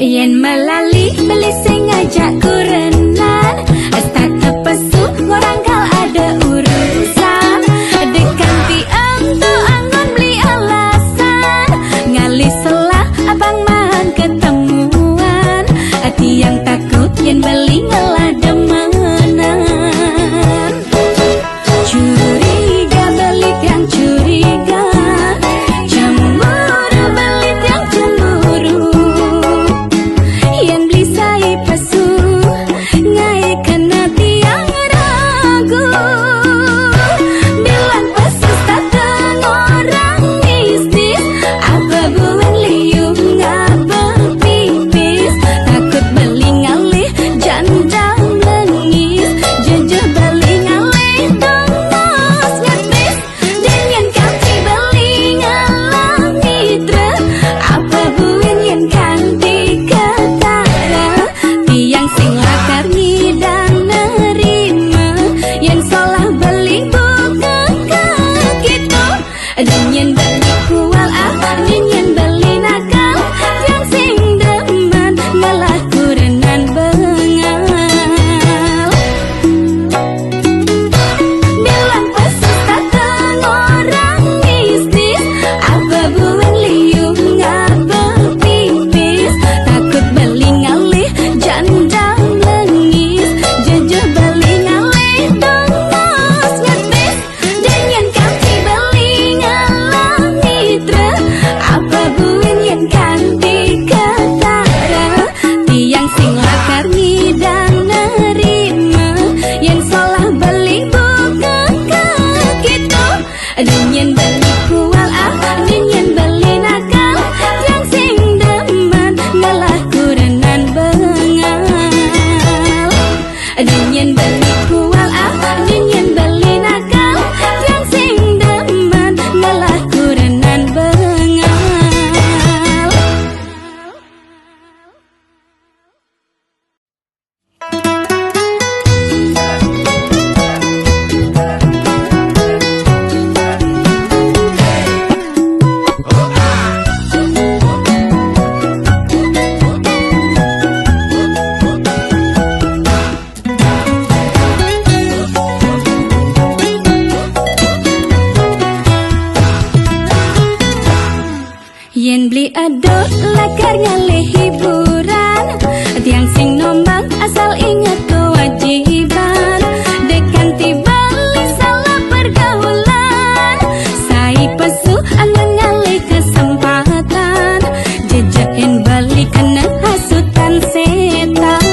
Yen melali beli sing ngajak kurenan, tak kepesu orang kal ada urusan. Dekan tiang tu angon beli alasan, ngali selah abang man ketemuan. Tiang takut yen beli ngalah demenan. Curiga beli tiang curiga, cemburu beli tiang cemburu. Yen beli sai pesu ngai kena tiang ragu. Bilang pesu takkan orang mistis, apa buen liung ngabel pipis. Takut beli ngalih jandang nangis, jejeh beli ngalih dongos ngetis. Dengan kanti beli ngalah mitra, apa buen yen kanti ketara. Tiang sing lakar ngidang nerima, yen salah beli buka gitu. Dan yen beli kual yen beli nakal, tiang sing demen ngalah kurenan bengal. Bilang pesu takkan orang mistis, apa buen liung ngabel pipis. Takut beli ngalih jandang nangis, jejeh beli ngalih dongos ngetis. Dengan kanti beli ngalah mitra, apa buen yen kanti ketara. Tiang sing lakar ngidang nerima, yen salah beli buka gitu. Dan yen beli kual yen beli nakal, tiang sing demen ngalah kurenan bengal. Dan yen beli kual yen beli nakal, tiang sing demen ngalah kurenan bengal. Yen beli adot lakar ngalih hiburan, tiang sing nombang asal ingat kewajiban. Dekan tiba salah pergaulan, sai pesu angan ngalih kesempatan. Jejak yen beli kena hasutan setan.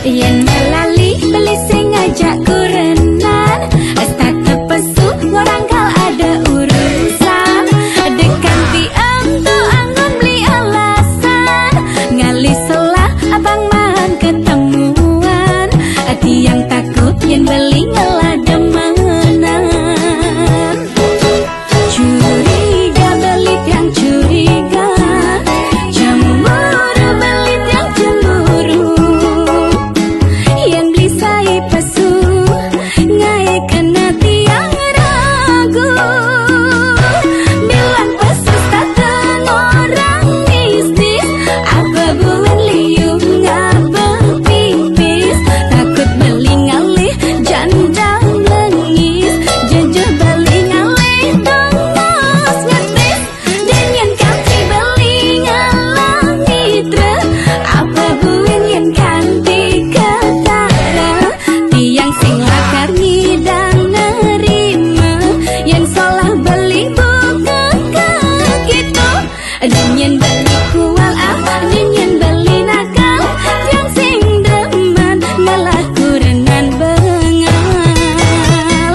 Yen melali beli sing ngajak kurenan, tak kepesu orang kal ada urusan. Dekan tiang tu angon beli alasan, ngali selah abang man ketemuan. Tiang takut yen beli ngalah demenan. Curiga beli tiang curiga, cemburu beli tiang cemburu. Yen beli sai pesu ngai kena tiang ragu. Bilang pesu takkan orang mistis, apa buen liung ngabel pipis. Takut beli ngalih jandang nangis, jejeh beli ngalih dongos ngetis. Dengan kanti beli ngalah mitra, apa buen yen kanti ketara. Tiang sing lakar ngidang nerima, yen salah beli buka gitu. Dan yen beli kual yen beli nakal, tiang sing demen ngalah kurenan bengal.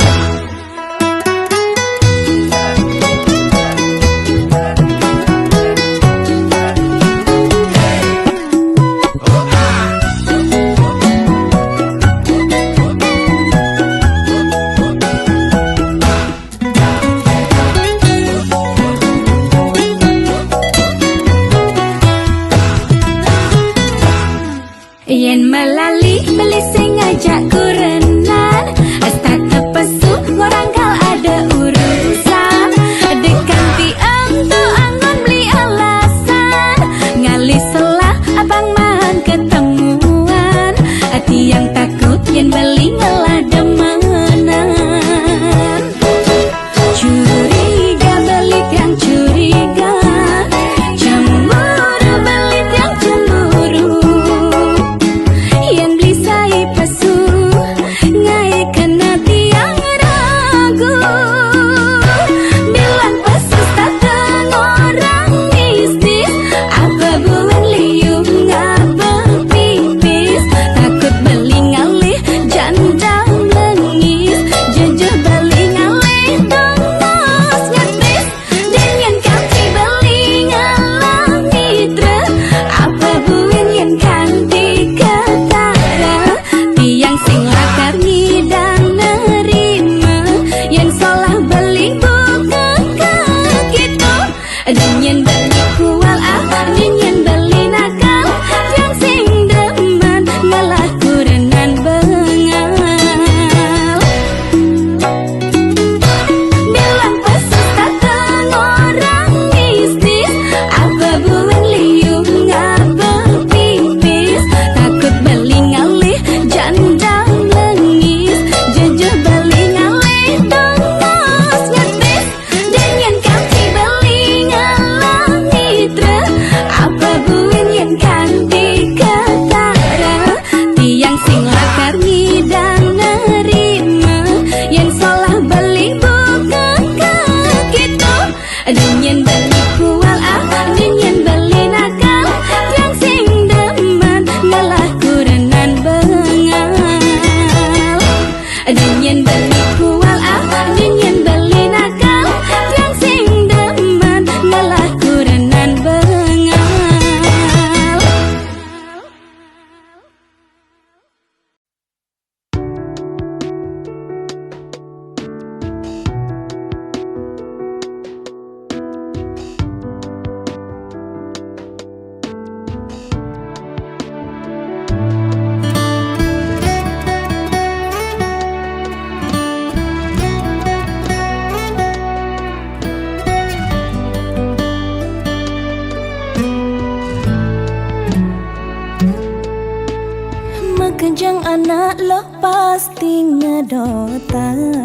Kejang anak lo pasti ngedotan.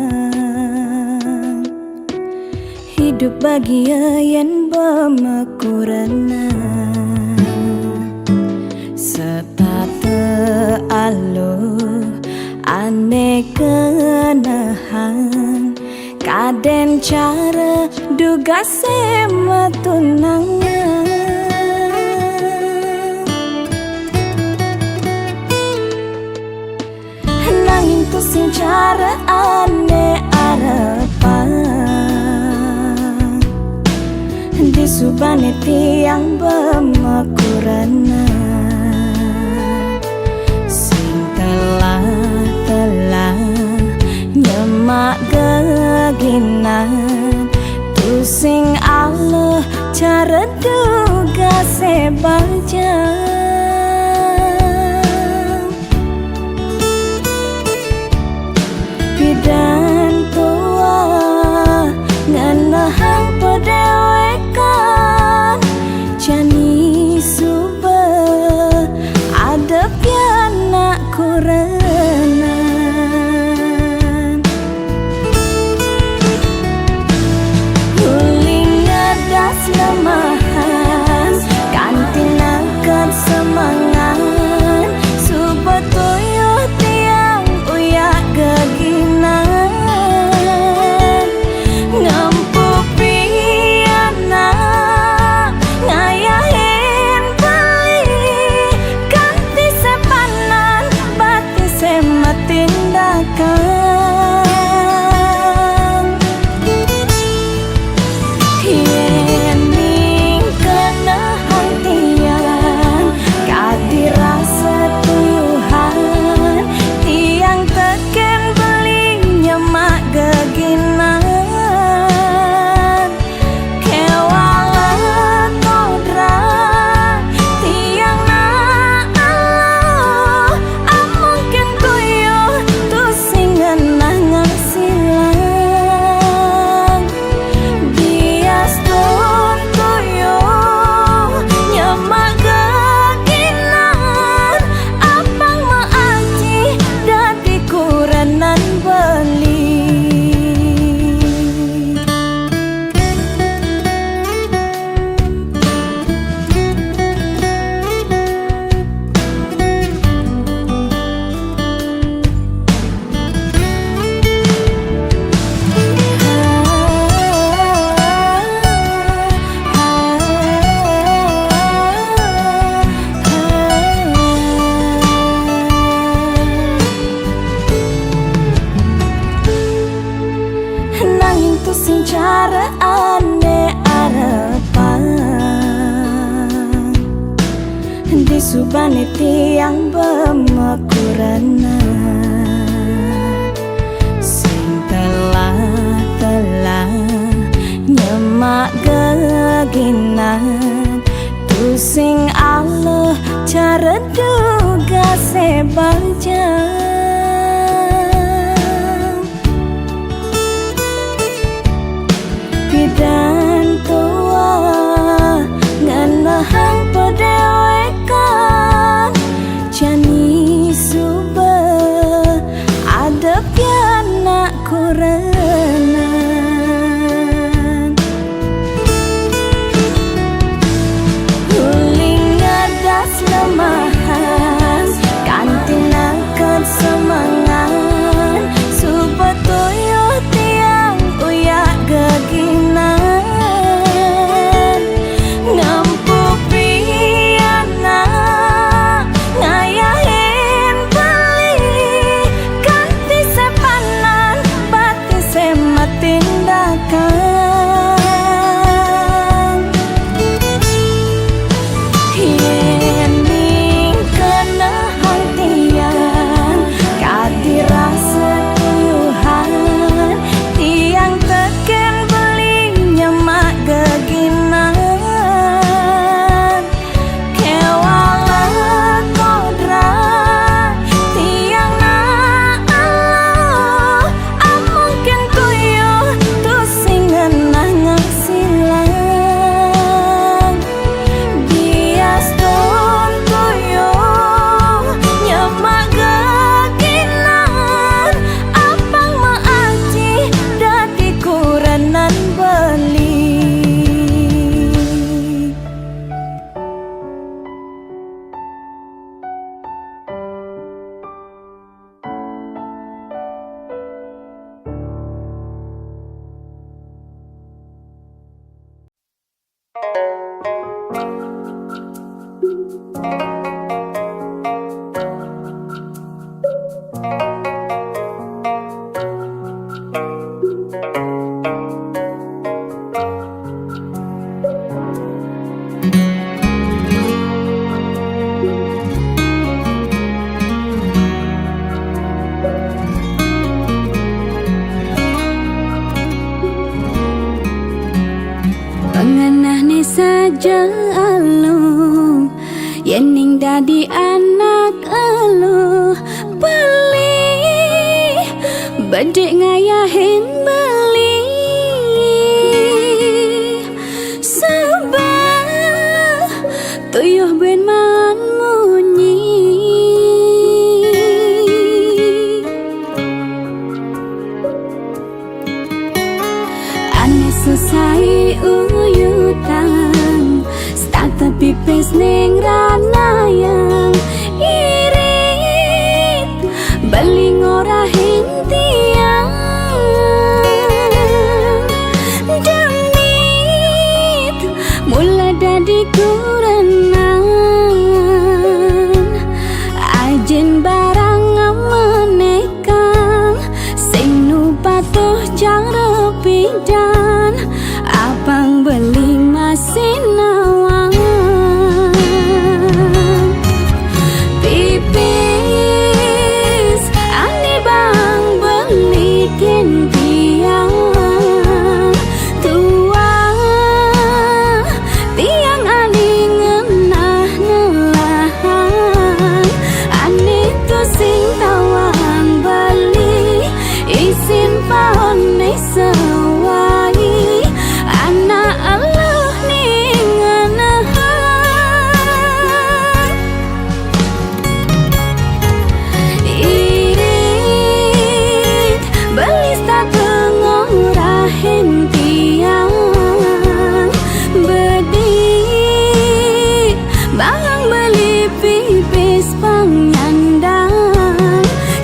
Hidup bahagia yang bermekurana. Setate alo ane kenahan. Kaden cara duga sema tunangan. Nanging tu sing cara ane arepan. Di subane tiang bermekurana. Sing telah nyemak geginan. Tu sing Allah cara duga sebaja. Bidan tua nganahang pedewekan. Jani suba ada pianak kurenan. Huling ngedas lemahan. Kantin angkat semangat. Suba tuyuh tiang uyak geginan. Ngampu piana ngayahin beli. Ganti sepanan bati sema tindakan. Yening kena hantian kadi rasa tuyuhan. Tiang teken beli nyemak geginan. Kewalan todra tiang na Allah. Mungkin tuyuh tu singan nangan silang. Bias tun tuyuh nyemak geginan. Abang maaji dadi kurenan beli. Nanging tu sing cara ane arepan. Di subane tiang bermekurana. Sing telah nyemak geginan. Tu sing Allah cara duga sebaja. Bidan tua nganahang pedewekan. Jani suba ada pianak kurenan. Huling ngadas lemahan. Kantin Yening dadi anak elu beli bedek ngayahin beli sebab tuyuh ben man munyi ane selesai uyutan stata pipes neng rana yang irit beli ngorahin tiang demit mula dadi kurenan ajen barang menekang sing nu patuh jang repidan abang beli masin nawang pipis ane bang beli tiang tua tiang ane ngenah nelahan ane tu sing tawang beli isin pohon sewai anak Allah ning anahan irit beli statu ngorahin tiang bedi bangang beli pipis panyandang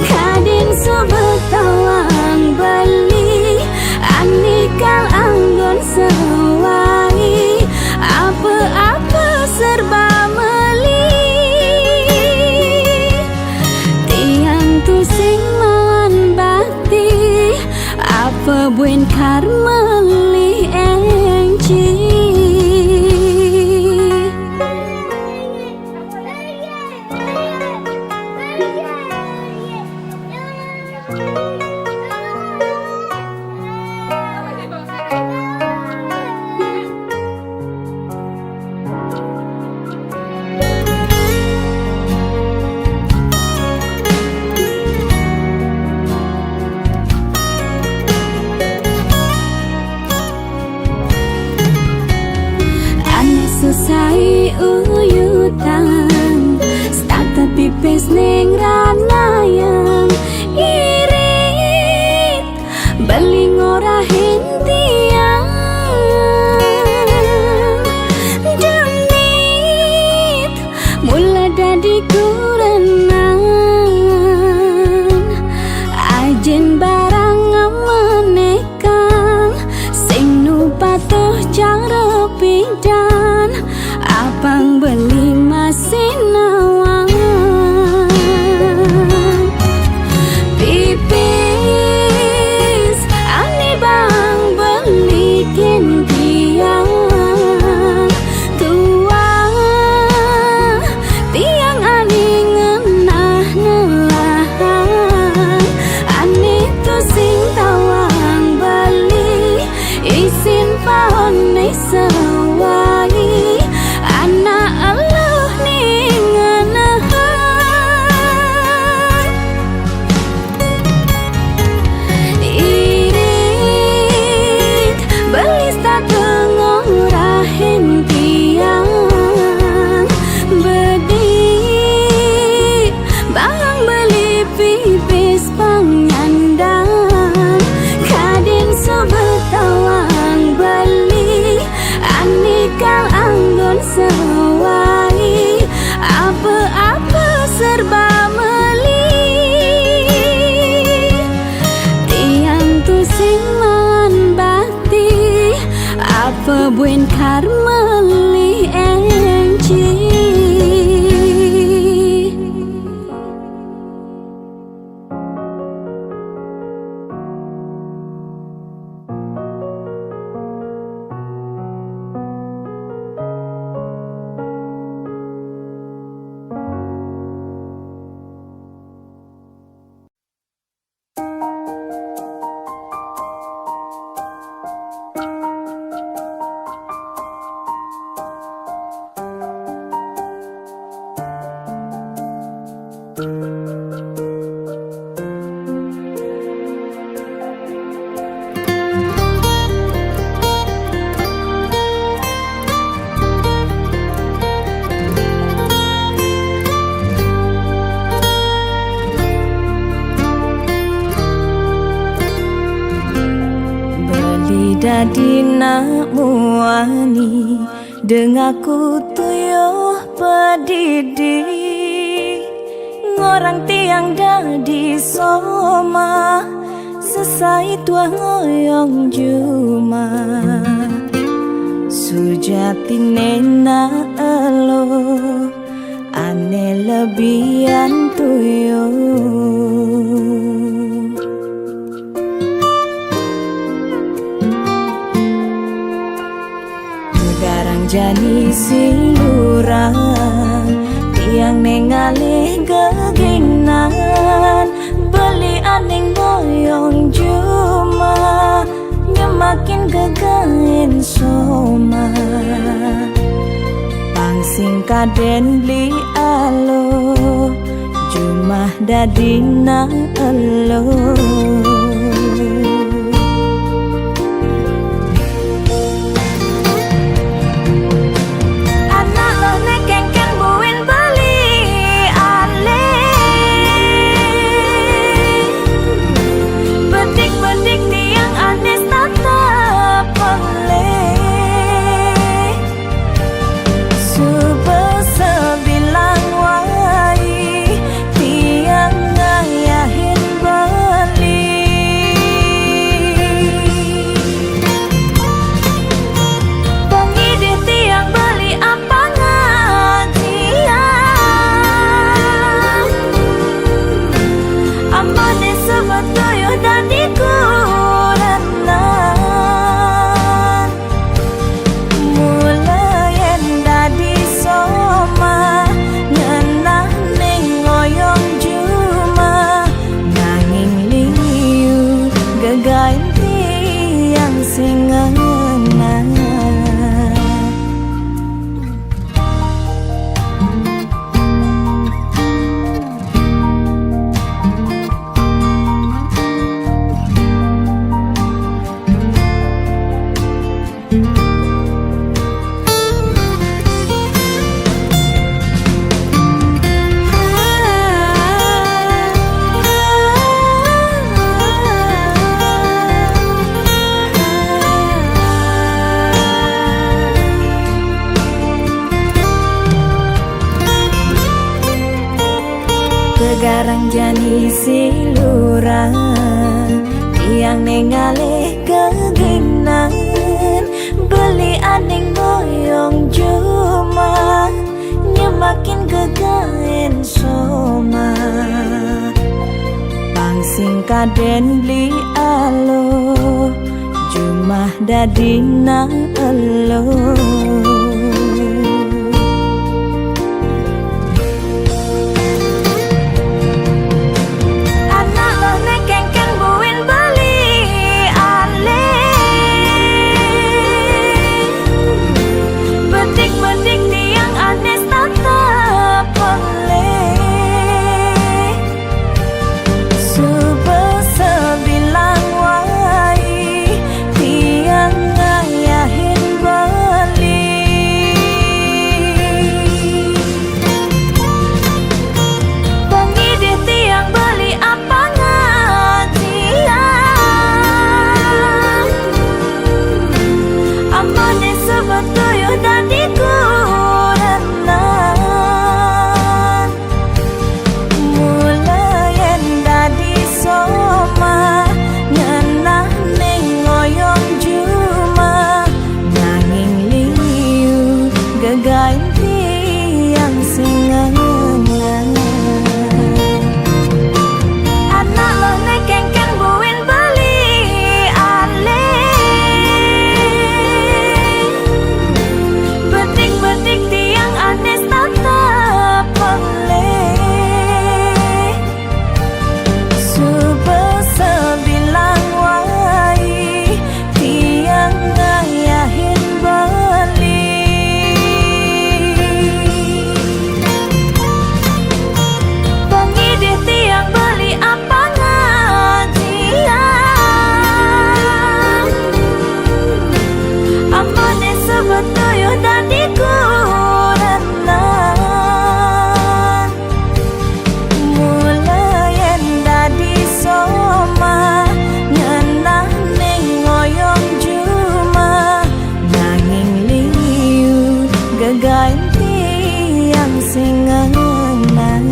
kadin sebetawang beli anikal anggon sewai apa-apa serba meli tiang tu sing man bakti apa buen karmeli enci selesai uyutan stata pipes neng rana yang irit beli ngorahin tiang demit mula dadi kurenan ajen barang menekang sing nu patuh jang repidan abang beli masin nawang pipis ane bang beli tiang tua tiang ane ngenah nelahan ane tu sing tawang beli isin pohon sewai anak Allah ning anahan irit beli statu ngorahin tiang bedi bangang beli pipis panyandang kadin sebetawang beli anikal anggon sewai apa-apa serba meli tiang tu sing man bakti apa buen karmeli enci Dadi nak muani dengaku tuyuh pedidi ngorang tiang dadi soma sesai tua ngoyong juma sujati nena elo ane lebihan tuyuh. Garang jani siluran tiang nengalih geginan beli aning boyong juma nyemakin gegain soma pangsing kaden beli alo jumah dadina elo. Garang jani siluran tiang nengalih keginan beli aning boyong juma nyemakin gegain soma pangsing kaden beli alo jumah dadina elo. lain tiang sing ngenang.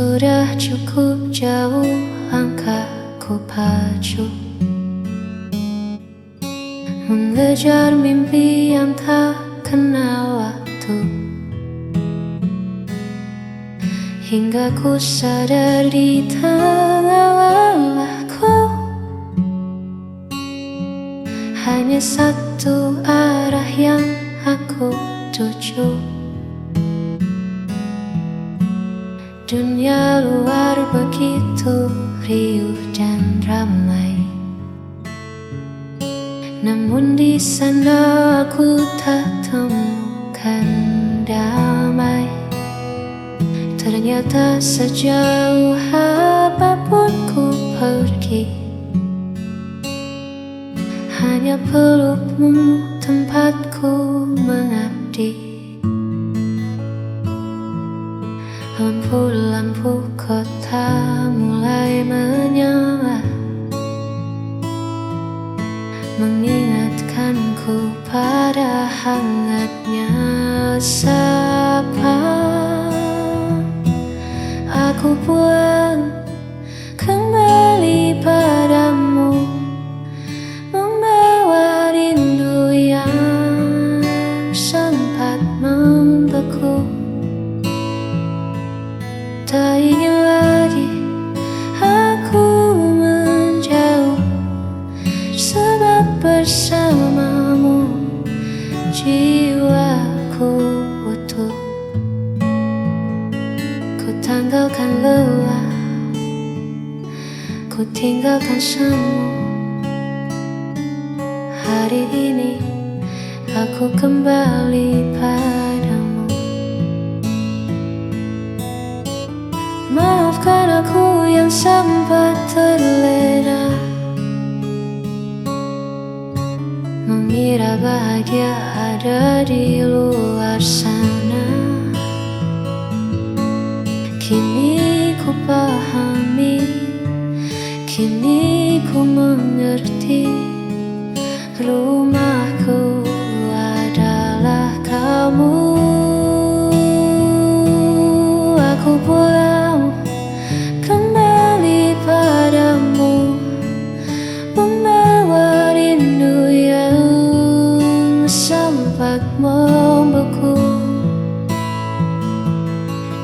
Sudah cukup jauh langkahku pacu mengejar mimpi yang tak kenal waktu, hingga ku sadar di tengah lelahku hanya satu arah yang aku tuju. Dunia luar begitu riuh dan ramai, namun di sana aku tak temukan damai. Ternyata sejauh apapun ku pergi, hanya pelukmu tempatku mengabdi. Lampu-lampu kota mulai menyala, mengingatkanku pada hangatnya sapa. Aku pulang kembali padamu, membawa rindu yang sempat membeku. Tak ingin lagi aku menjauh, sebab bersamamu jiwaku utuh. Ku tanggalkan lelah, ku tinggalkan semu. Hari ini aku kembali padamu. Maafkan aku yang sempat terlena, mengira bahagia ada di luar sana. Kini ku pahami, kini ku mengerti, rumahku adalah kamu. Aku pulang kembali padamu, membawa rindu yang sempat membeku.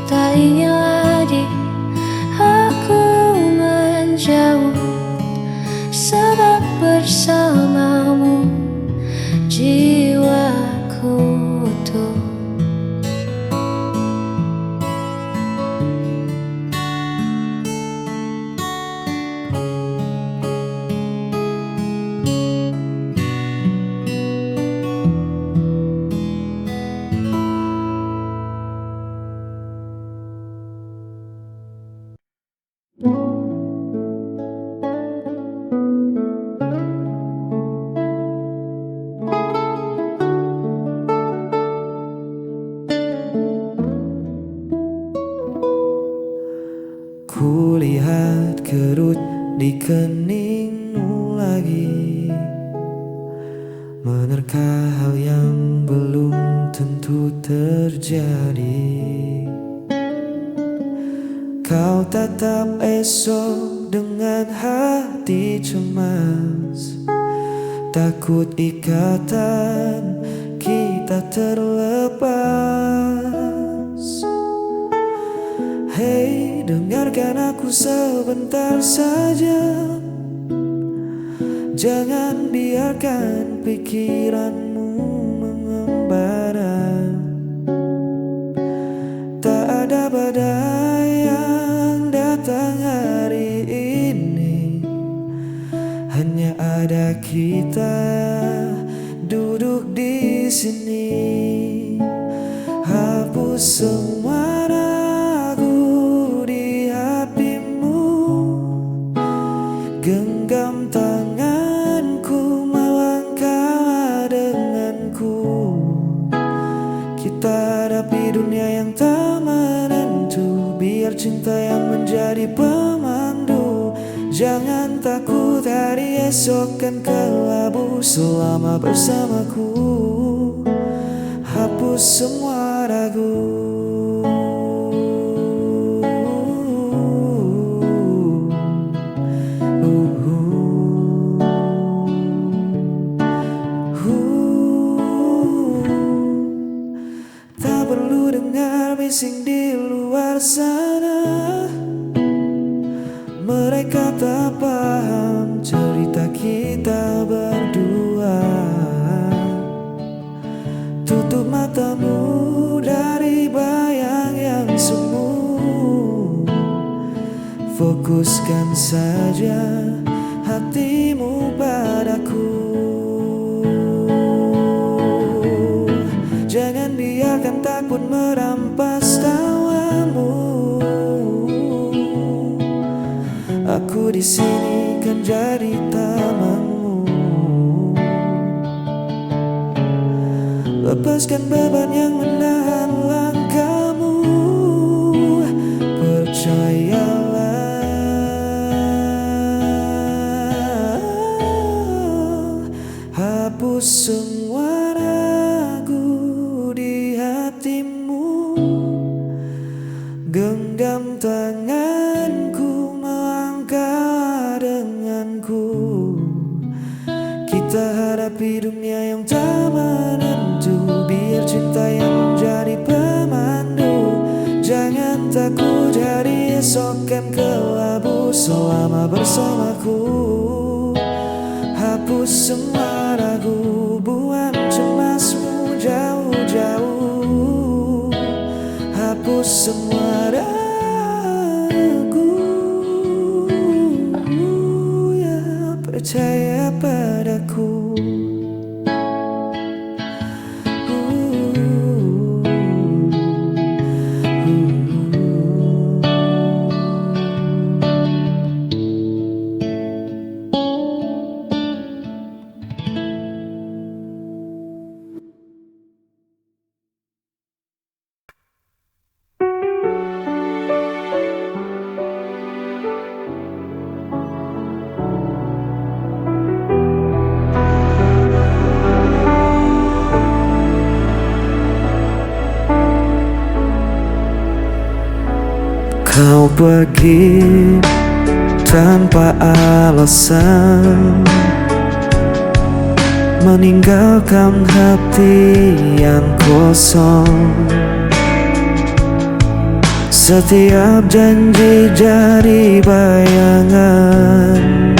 Tak ingin lagi aku menjauh, sebab bersamamu jiwaku utuh. Kulihat kerut di keningmu lagi, menerka hal yang belum tentu terjadi. Kau tatap esok dengan hati cemas, takut ikatan kita terlepas. Hei, dengarkan aku sebentar saja. Jangan biarkan pikiranmu mengembara. Tak ada badai yang datang hari ini, hanya ada kita duduk di sini. Hapus semua ragu yang menjadi pemandu. Jangan takut, hari esok kan kelabu. Selama bersamaku, hapus semua ragu. Tak perlu dengar bising di luar sana. Mereka tak paham cerita kita berdua. Tutup matamu dari bayang yang semu. Fokuskan saja hatimu padaku. Jangan biarkan takut merampas tawamu. Aku di sini kan jadi tamanmu. Lepaskan beban yang menahan langkahmu. Percayalah, hapus semua ragu di hatimu. Genggam tanganku, melangkah denganku. Kita hadapi dunia yang tak menentu. Biar cinta yang menjadi pemandu. Jangan takut, hari esok kan kelabu. Selama bersamaku, hapus semua ragu. Buang cemasmu jauh-jauh. Hapus semua ragu. Ya, percaya padaku. Kau pergi tanpa alasan, meninggalkan hati yang kosong. Setiap janji jadi bayangan,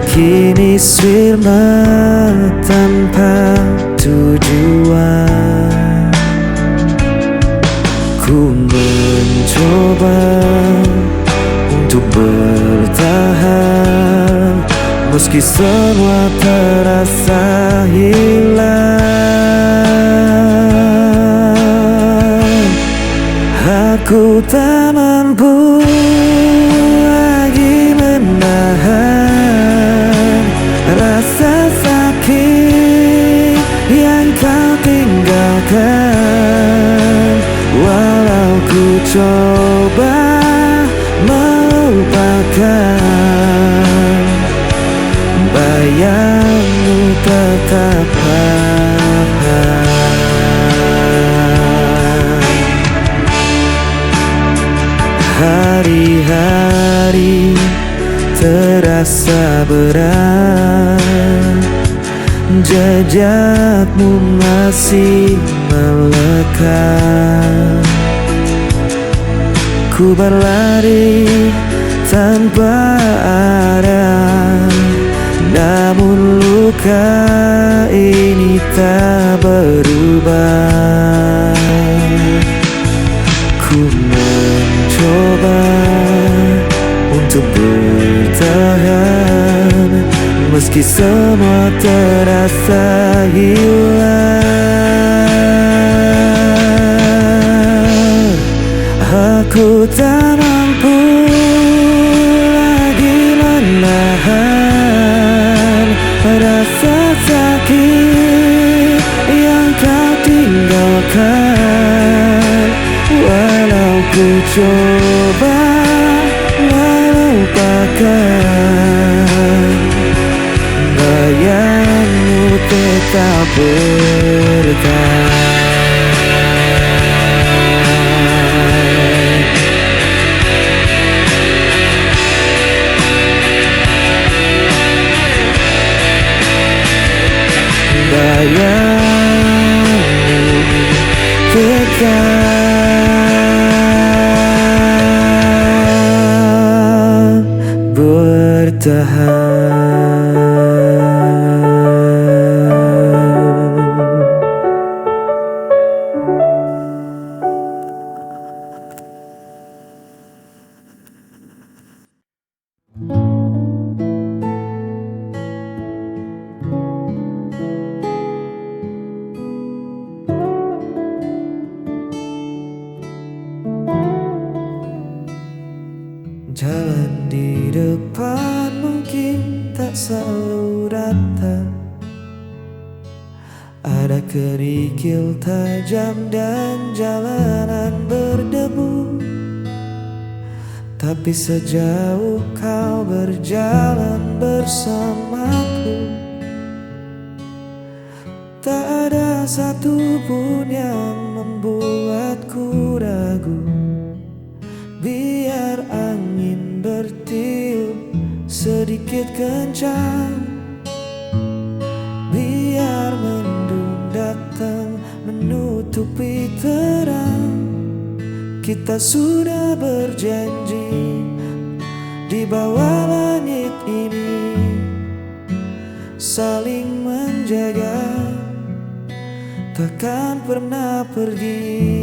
kini sirna tanpa tujuan. Ku mencoba untuk bertahan, meski semua terasa hilang. Aku tak mampu lagi menahan rasa sakit yang kau tinggalkan. Walau ku coba melupakan, bayangmu tetap ada. Hari-hari terasa berat, jejakmu masih melekat. Ku berlari tanpa arah, namun luka ini tak berubah. Ku mencoba untuk bertahan, meski semua terasa hilang. Aku tak mampu lagi menahan rasa sakit yang kau tinggalkan. Walau ku coba lupakan, bayangmu tetap bertahan. Bayangmu tetap bertahan. Jalan di depan mungkin tak selalu rata, ada kerikil tajam dan jalanan berdebu. Tapi sejauh kau berjalan bersamaku, tak ada satupun yang membuatku ragu. Biar angin bertiup sedikit kencang, biar mendung datang menutupi terang, kita sudah berjanji di bawah langit ini saling menjaga, takkan pernah pergi.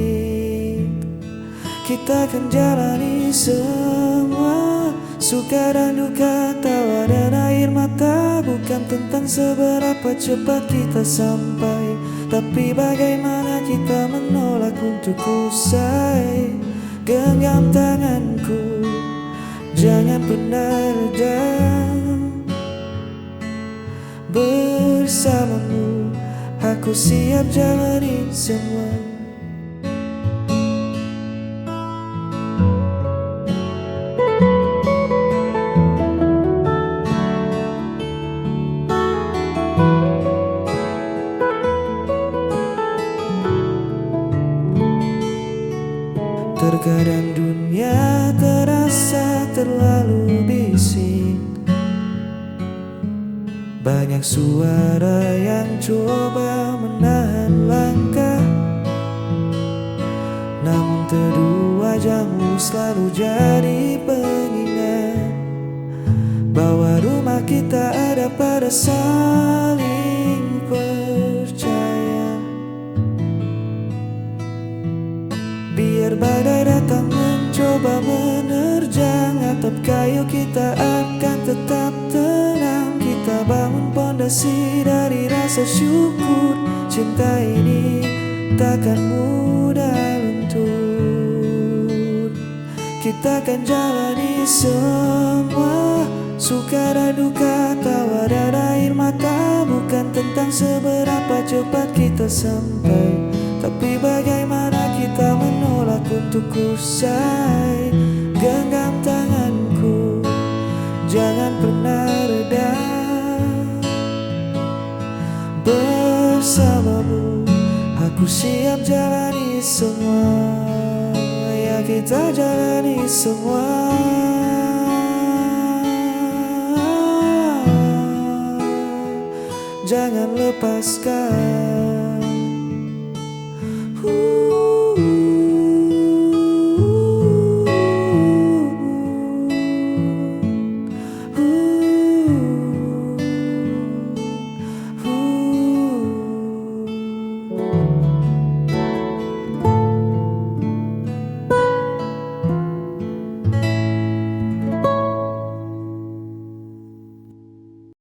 Kita akan jalani semua, suka dan duka, tawa dan air mata. Bukan tentang seberapa cepat kita sampai, tapi bagaimana kita menolak untuk usai. Genggam tanganku, jangan pernah reda. Bersamamu, aku siap jalani semua. Terkadang dunia terasa terlalu bising, banyak suara yang coba menahan langkah. Namun teduh wajahmu selalu jadi pengingat bahwa rumah kita ada pada saling percaya. Biar badai datang mencoba menerjang atap kayu, kita akan tetap tenang. Kita bangun pondasi dari rasa syukur, cinta ini takkan mudah luntur. Kita akan jalani semua, suka dan duka, tawa dan air mata. Bukan tentang seberapa cepat kita sampai, tapi bagaimana kita menolak untuk usai. Genggam tanganku, jangan pernah reda. Bersamamu, aku siap jalani semua. Ya kita jalani semua. Jangan lepaskan.